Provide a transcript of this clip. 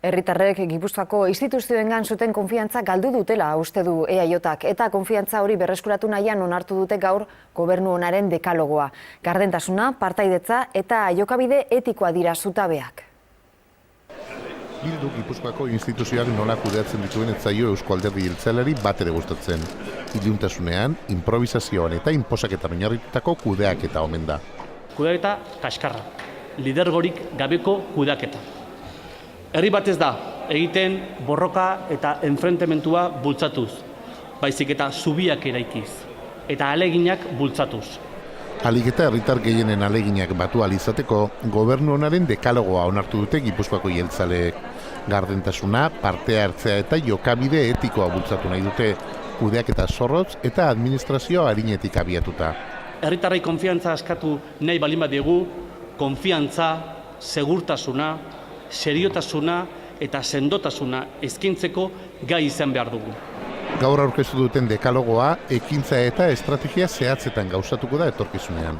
Herritarrek Gipuzkoako instituzioengan zuten konfiantza galdu dutela uste du EAJak eta konfiantza hori berreskuratu nahian onartu dute gaur gobernu onaren dekalogoa. Gardentasuna, partaidetza eta jokabide etikoa dira zutabeak. Bildu Gipuzkoako instituzioak nola kudeatzen dituen ez zaio Eusko Alderdi Jeltzaleari batere gustatzen. Iluntasunean, improvisazioan eta inposaketan oinarritutako kudeaketa omen da. Kudeaketa kaskarra, lidergorik gabeko kudeaketa. Herri bat ez da, egiten borroka eta enfrentementua bultzatuz, baizik eta zubiak eraikiz, eta aleginak bultzatuz. Alik eta herritar gehienen aleginak batu ahal izateko, gobernu onaren dekalogoa onartu dute Gipuzkoako jeltzaleek. Gardentasuna, parte hartzea eta jokabide etikoa bultzatu nahi dute, kudeaketa zorrotz eta administrazio arinetik abiatuta. Herritarrei konfiantza askatu nahi balin badiegu, konfiantza, segurtasuna, seriotasuna eta sendotasuna eskaintzeko gai izan behar dugu. Gaur aurkeztu duten dekalogoa, ekintza eta estrategia zehatzetan gauzatuko da etorkizunean.